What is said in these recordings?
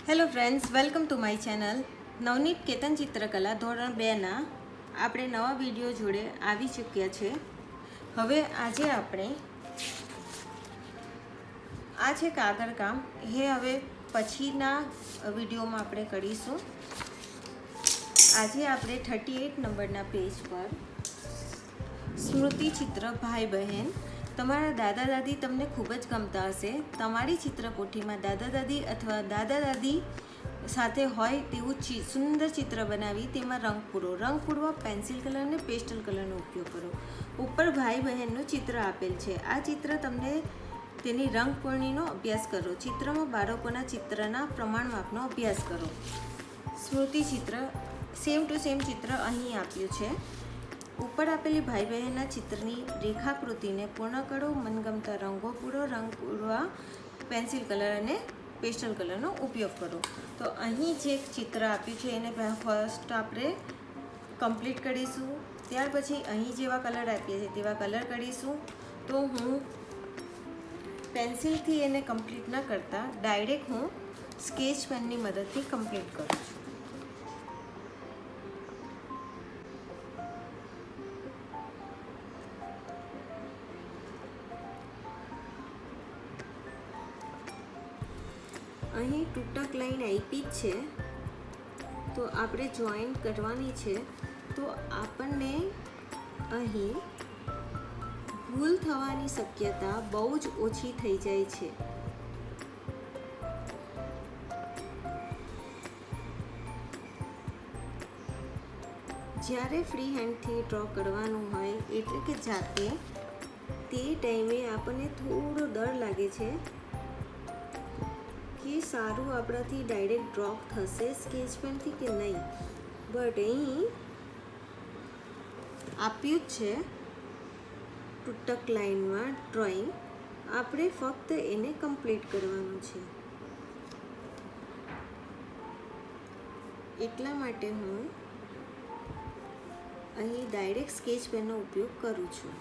Hello friends, welcome to my channel. Navneet Ketan ચિત્રકલા ધોરણ 2ના આપણે નવા વિડીયો જોડે આવી ચૂક્યા છે. હવે આજે આપણે આ છે કાગળ કામ, એ હવે પછીના વિડીયોમાં આપણે કરીશું. આજે આપણે 38 નંબરના પેજ પર સ્મૃતિ ચિત્ર ભાઈ બહેન. તમારા દાદા દાદી તમને ખૂબ જ ગમતા હશે. તમારી ચિત્રપોથીમાં દાદા દાદી અથવા દાદા દાદી સાથે હોય તેવું સુંદર ચિત્ર બનાવી તેમાં રંગ પૂરવા પેન્સિલ કલર અને પેસ્ટલ કલરનો ઉપયોગ કરો. ઉપર ભાઈ બહેનનું ચિત્ર આપેલ છે. આ ચિત્ર તમને તેની રંગપૂર્ણીનો અભ્યાસ કરો. ચિત્રમાં બાળકોના ચિત્રના પ્રમાણ માપનો અભ્યાસ કરો. સ્મૃતિ ચિત્ર સેમ ટુ સેમ ચિત્ર અહીં આપ્યું છે. ઉપર આપેલી ભાઈ બહેનના ચિત્રની રેખાકૃતિને પૂર્ણ કરો. મનગમતા રંગો પૂરો. રંગ પૂરવા પેન્સિલ કલર અને પેસ્ટલ કલરનો ઉપયોગ કરો. તો અહીં જે ચિત્ર આપ્યું છે એને ફર્સ્ટ આપણે કમ્પ્લીટ કરીશું. ત્યાર પછી અહીં જેવા કલર આપ્યા છે તેવા કલર કરીશું. તો હું પેન્સિલથી એને કમ્પ્લીટ ન કરતા ડાયરેક્ટ હું સ્કેચ પેનની મદદથી કમ્પ્લીટ કરું છું. અહીં તૂટક લાઈન આપી જ છે તો આપણે જોઈન્ટ કરવાની છે. તો આપણને અહીં ભૂલ થવાની શક્યતા બહુ જ ઓછી થઈ જાય છે. જ્યારે ફ્રી હેન્ડથી ડ્રો કરવાનું હોય એટલે કે જાતે, તે ટાઈમે આપણને થોડો ડર લાગે છે કે સારું આપણાથી ડાયરેક્ટ ડ્રો થશે સ્કેચ પેનથી કે નહીં. બટ અહીં આપ્યું જ છે તૂટક લાઈનમાં ડ્રોઈંગ. આપણે ફક્ત એને કમ્પ્લીટ કરવાનું છે. એટલા માટે હું અહીં ડાયરેક્ટ સ્કેચ પેનનો ઉપયોગ કરું છું.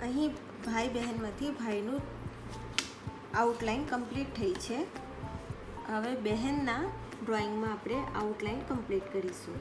અહીં ભાઈ બહેનમાંથી ભાઈનું આઉટલાઈન કમ્પ્લીટ થઈ છે. હવે બહેનના ડ્રોઈંગમાં આપણે આઉટલાઈન કમ્પ્લીટ કરીશું.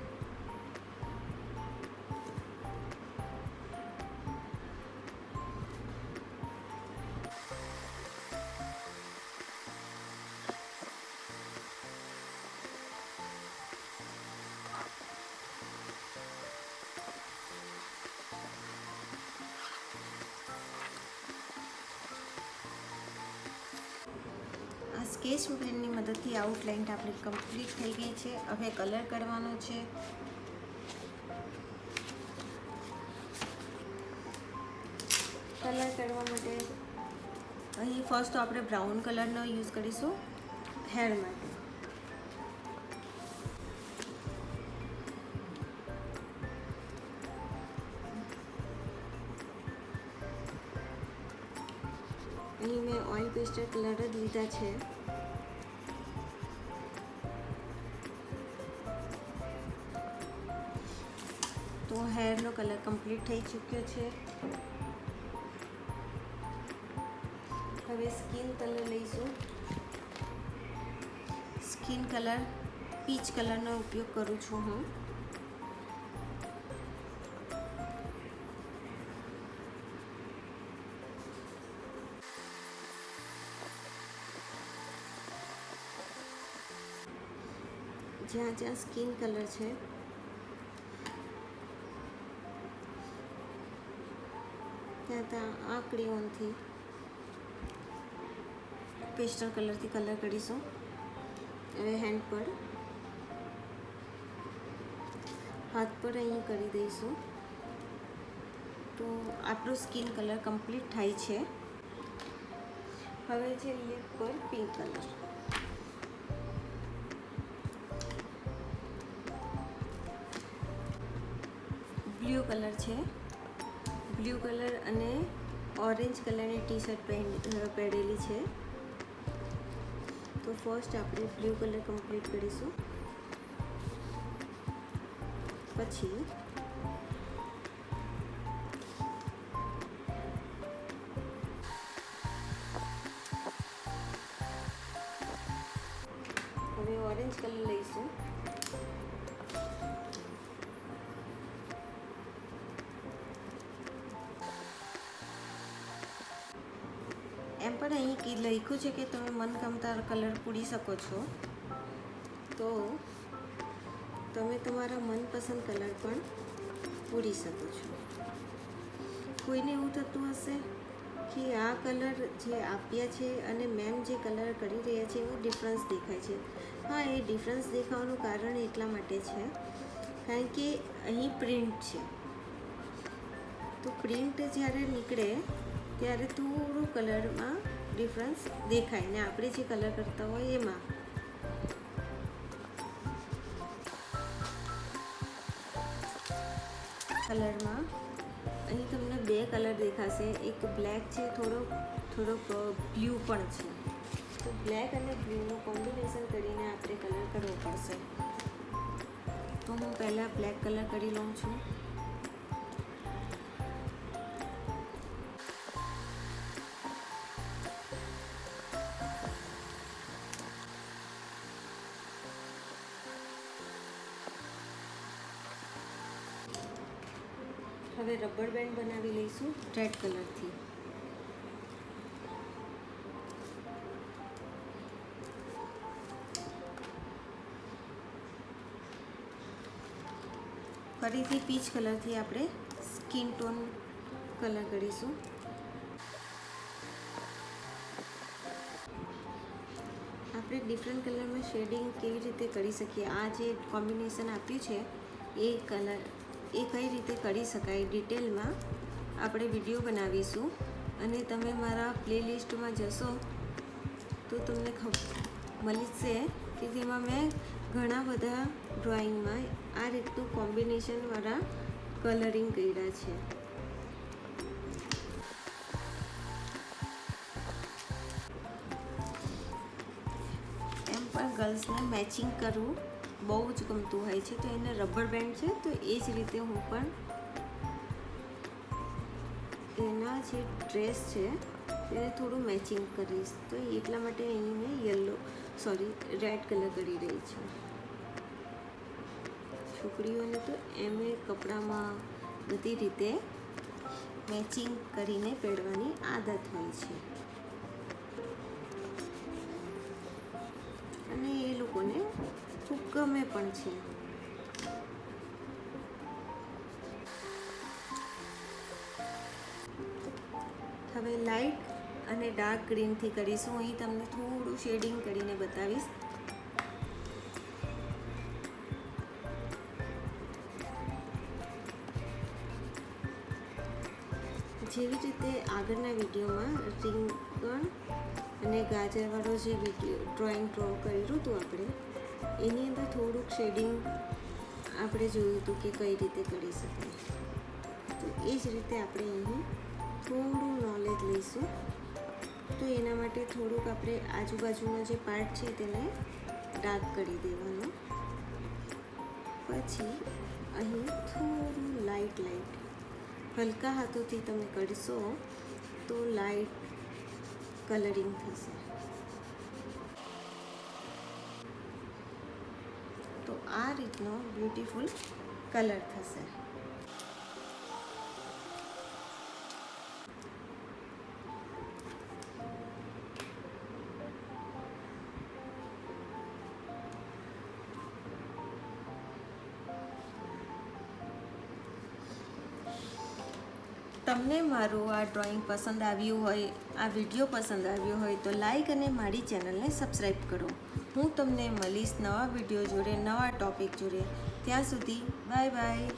સ્કેચ પેનની મદદથી આઉટલાઈન આપણી કમ્પ્લીટ થઈ ગઈ છે. હવે કલર કરવાનો છે. કલર કરવા માટે અહીં ફર્સ્ટ તો આપણે બ્રાઉન કલરનો યુઝ કરીશું હેર માટે. અહીં મેં ઓઇલ પેસ્ટલ કલર જ લીધા છે. તો હેરનો કલર કમ્પ્લીટ થઈ ચૂક્યો છે. હવે સ્કિન કલર લઈશું. સ્કિન કલર પીચ કલરનો ઉપયોગ કરું છું હું. જ્યાં જ્યાં સ્કિન કલર છે ત્યાં ત્યાં આંકડીઓથી પેસ્ટલ કલરથી કલર કરીશું. હવે હેન્ડ પર, હાથ પર અહીં કરી દઈશું. તો આપણું સ્કિન કલર કમ્પ્લીટ થાય છે. હવે જઈએ પર પિંક કલર. બ્લુ કલર છે. બ્લુ કલર અને ઓરેન્જ કલરની ટી શર્ટ પહેરેલી છે. તો ફર્સ્ટ આપણે બ્લુ કલર કમ્પ્લીટ કરીશું. પછી હવે ઓરેન્જ કલર લઈશું. એમ પણ અહીં લખ્યું છે કે તમે મનગમતા કલર પૂરી શકો છો, તો તમે તમારા મનપસંદ કલર પણ પૂરી શકો છો. કોઈને એવું થતું હશે કે આ કલર જે આપ્યા છે અને મેમ જે કલર કરી રહ્યા છે એમાં ડિફરન્સ દેખાય છે. હા, એ ડિફરન્સ દેખાવાનું કારણ એટલા માટે છે કારણ કે અહીં પ્રિન્ટ છે. તો પ્રિન્ટ જ્યારે નીકળે ત્યારે થોડું કલરમાં ડિફરન્સ દેખાય ને આપણે જે કલર કરતા હોય એમાં. કલરમાં અહીં તમને બે કલર દેખાશે. એક બ્લેક છે, થોડોક બ્લુ પણ છે. તો બ્લેક અને બ્લુનું કોમ્બિનેશન કરીને આપણે કલર કરવો પડશે. તો હું પહેલાં બ્લેક કલર કરી લઉં છું. હવે રબર બેન્ડ બનાવી લઈશું રેડ કલરથી. ફરીથી પીચ કલરથી આપણે સ્કિન ટોન કલર કરીશું. આપણે ડિફરન્ટ કલરમાં શેડિંગ કેવી રીતે કરી શકીએ, આ જે કોમ્બિનેશન આપ્યું છે એ કલર એ કઈ રીતે કરી શકાય ડિટેલમાં આપણે વિડીયો બનાવીશું. અને તમે મારા પ્લેલિસ્ટમાં જશો તો તમને મળશે કે જેમાં મેં ઘણા બધા ડ્રોઈંગમાં આ રીતનું કોમ્બિનેશનવાળા કલરિંગ કર્યા છે. એમ પણ ગર્લ્સને મેચિંગ કરવું બહુ જ ગમતું હોય છે, તો એને રબર બેન્ડ છે તો એ જ રીતે હું પણ એના જે ડ્રેસ છે તેને થોડું મેચિંગ કરીશ. તો એટલા માટે અહીં મેં રેડ કલર કરી રહી છું. છોકરીઓને તો એમ કપડામાં બધી રીતે મેચિંગ કરીને પહેરવાની આદત હોય છે અને એ લોકોને ખૂબ ગમે પણ છે. હવે લાઇટ અને ડાર્ક ગ્રીનથી કરીશું. અહીં તમને થોડું શેડિંગ કરીને બતાવીશ. જેવી રીતે આગળના વિડીયોમાં રીંગણ અને ગાજરવાળો જે ડ્રોઈંગ ડ્રો કર્યું હતું આપણે, એની અંદર થોડુંક શેડિંગ આપણે જોયું હતું કે કઈ રીતે કરી શકાય. તો એ જ રીતે આપણે અહીં થોડું નોલેજ લઈશું. તો એના માટે થોડુંક આપણે આજુબાજુનો જે પાર્ટ છે તેને ડાર્ક કરી દેવાનો. પછી અહીં થોડું લાઇટ હલકા હાથોથી તમે કરશો તો લાઇટ કલરિંગ થશે. તો આ રીતનો બ્યુટીફુલ કલર થશે. તમને મારું આ ડ્રોઈંગ પસંદ આવ્યું હોય, આ વિડીયો પસંદ આવ્યો હોય તો લાઈક અને મારી ચેનલને સબસ્ક્રાઈબ કરો. હું તમને મળીશ નવા વિડીયો જોડે, નવા ટૉપિક જોડે. ત્યાં સુધી બાય બાય.